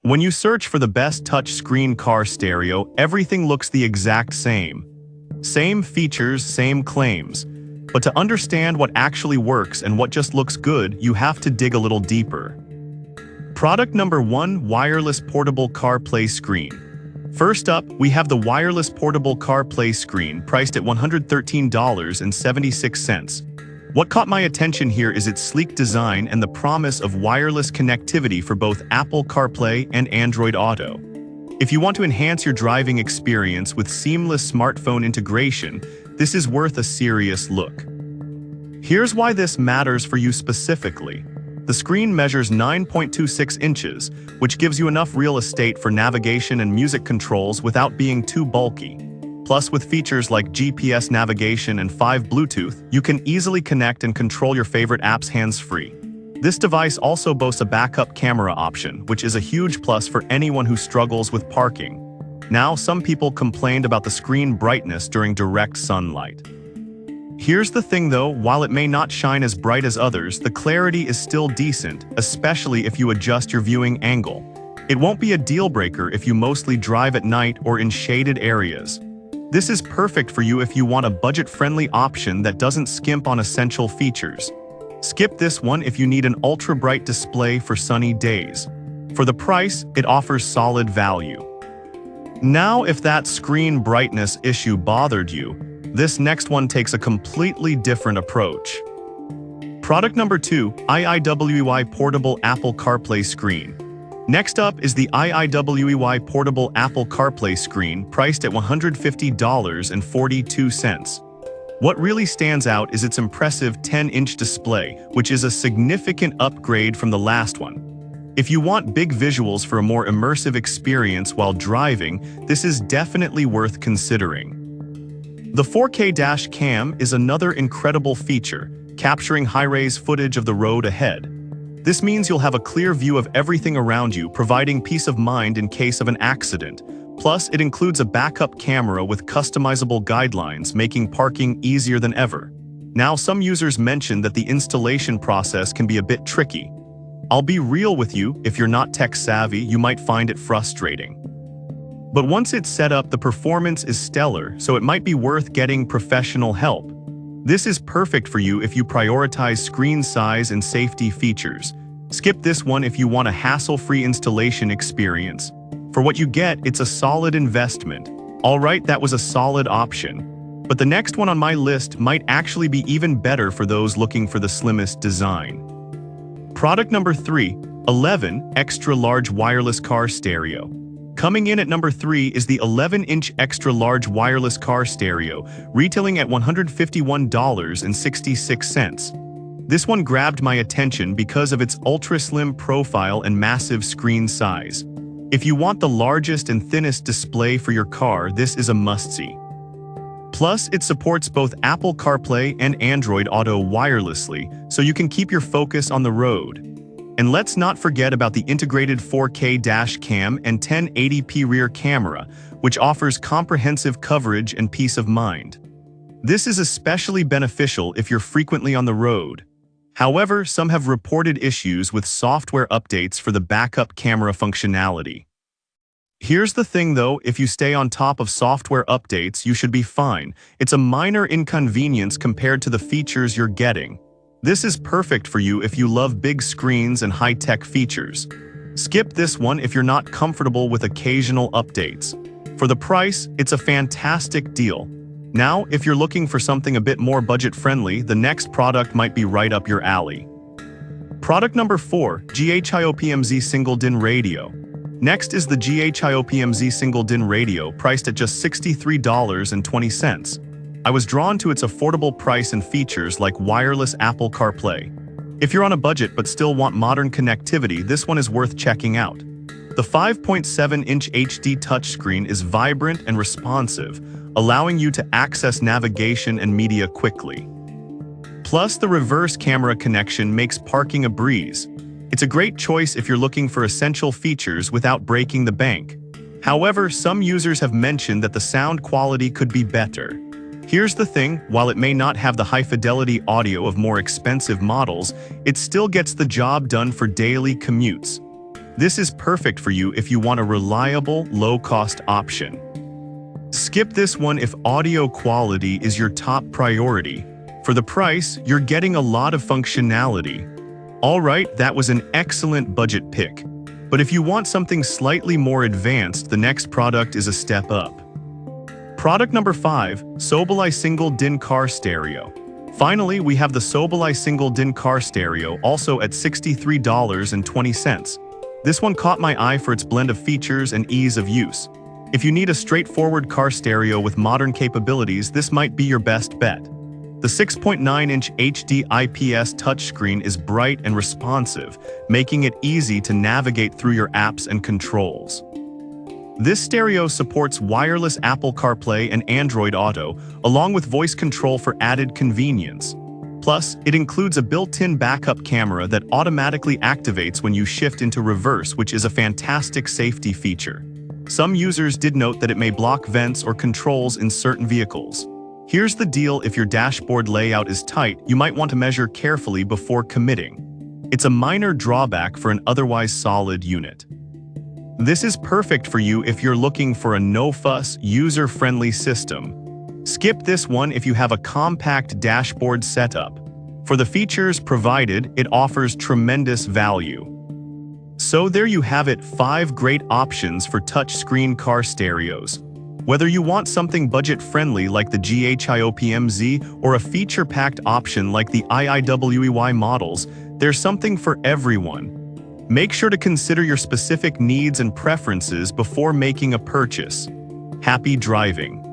When you search for the best touchscreen car stereo, everything looks the exact same. Same features, same claims. But to understand what actually works and what just looks good, you have to dig a little deeper. Product number 1, Wireless Portable CarPlay Screen. First up, we have the Wireless Portable CarPlay Screen, priced at $113.76. What caught my attention here is its sleek design and the promise of wireless connectivity for both Apple CarPlay and Android Auto. If you want to enhance your driving experience with seamless smartphone integration, this is worth a serious look. Here's why this matters for you specifically. The screen measures 9.26 inches, which gives you enough real estate for navigation and music controls without being too bulky. Plus, with features like GPS navigation and 5 Bluetooth, you can easily connect and control your favorite apps hands-free. This device also boasts a backup camera option, which is a huge plus for anyone who struggles with parking. Now, some people complained about the screen brightness during direct sunlight. Here's the thing though, while it may not shine as bright as others, the clarity is still decent, especially if you adjust your viewing angle. It won't be a deal breaker if you mostly drive at night or in shaded areas. This is perfect for you if you want a budget-friendly option that doesn't skimp on essential features. Skip this one if you need an ultra-bright display for sunny days. For the price, it offers solid value. Now, if that screen brightness issue bothered you, this next one takes a completely different approach. Product number 2, IIWEY Portable Apple CarPlay Screen. Next up is the IIWEY Portable Apple CarPlay Screen, priced at $150.42. What really stands out is its impressive 10-inch display, which is a significant upgrade from the last one. If you want big visuals for a more immersive experience while driving, this is definitely worth considering. The 4K dash cam is another incredible feature, capturing high-res footage of the road ahead. This means you'll have a clear view of everything around you, providing peace of mind in case of an accident. Plus, it includes a backup camera with customizable guidelines, making parking easier than ever. Now, some users mentioned that the installation process can be a bit tricky. I'll be real with you, if you're not tech-savvy, you might find it frustrating. But once it's set up, the performance is stellar, so it might be worth getting professional help. This is perfect for you if you prioritize screen size and safety features. Skip this one if you want a hassle-free installation experience. For what you get, it's a solid investment. Alright, that was a solid option. But the next one on my list might actually be even better for those looking for the slimmest design. Product number 3, 11 Extra Large Wireless Car Stereo. Coming in at number 3 is the 11-inch Extra Large Wireless Car Stereo, retailing at $151.66. This one grabbed my attention because of its ultra-slim profile and massive screen size. If you want the largest and thinnest display for your car, this is a must-see. Plus, it supports both Apple CarPlay and Android Auto wirelessly, so you can keep your focus on the road. And let's not forget about the integrated 4K dash cam and 1080p rear camera, which offers comprehensive coverage and peace of mind. This is especially beneficial if you're frequently on the road. However, some have reported issues with software updates for the backup camera functionality. Here's the thing though, if you stay on top of software updates, you should be fine. It's a minor inconvenience compared to the features you're getting. This is perfect for you if you love big screens and high-tech features. Skip this one if you're not comfortable with occasional updates. For the price, it's a fantastic deal. Now, if you're looking for something a bit more budget-friendly, the next product might be right up your alley. Product number 4, GHIOPMZ Single DIN Radio. Next is the GHIOPMZ Single DIN Radio, priced at just $63.20. I was drawn to its affordable price and features like wireless Apple CarPlay. If you're on a budget but still want modern connectivity, this one is worth checking out. The 5.7-inch HD touchscreen is vibrant and responsive, allowing you to access navigation and media quickly. Plus, the reverse camera connection makes parking a breeze. It's a great choice if you're looking for essential features without breaking the bank. However, some users have mentioned that the sound quality could be better. Here's the thing, while it may not have the high-fidelity audio of more expensive models, it still gets the job done for daily commutes. This is perfect for you if you want a reliable, low-cost option. Skip this one if audio quality is your top priority. For the price, you're getting a lot of functionality. Alright, that was an excellent budget pick. But if you want something slightly more advanced, the next product is a step up. Product number 5, Sobolai Single DIN Car Stereo. Finally, we have the Sobolai Single DIN Car Stereo, also at $63.20. This one caught my eye for its blend of features and ease of use. If you need a straightforward car stereo with modern capabilities, this might be your best bet. The 6.9-inch HD IPS touchscreen is bright and responsive, making it easy to navigate through your apps and controls. This stereo supports wireless Apple CarPlay and Android Auto, along with voice control for added convenience. Plus, it includes a built-in backup camera that automatically activates when you shift into reverse, which is a fantastic safety feature. Some users did note that it may block vents or controls in certain vehicles. Here's the deal: if your dashboard layout is tight, you might want to measure carefully before committing. It's a minor drawback for an otherwise solid unit. This is perfect for you if you're looking for a no-fuss, user-friendly system. Skip this one if you have a compact dashboard setup. For the features provided, it offers tremendous value. So there you have it, 5 great options for touchscreen car stereos. Whether you want something budget-friendly like the GHIOPMZ or a feature-packed option like the IIWEY models, there's something for everyone. Make sure to consider your specific needs and preferences before making a purchase. Happy driving!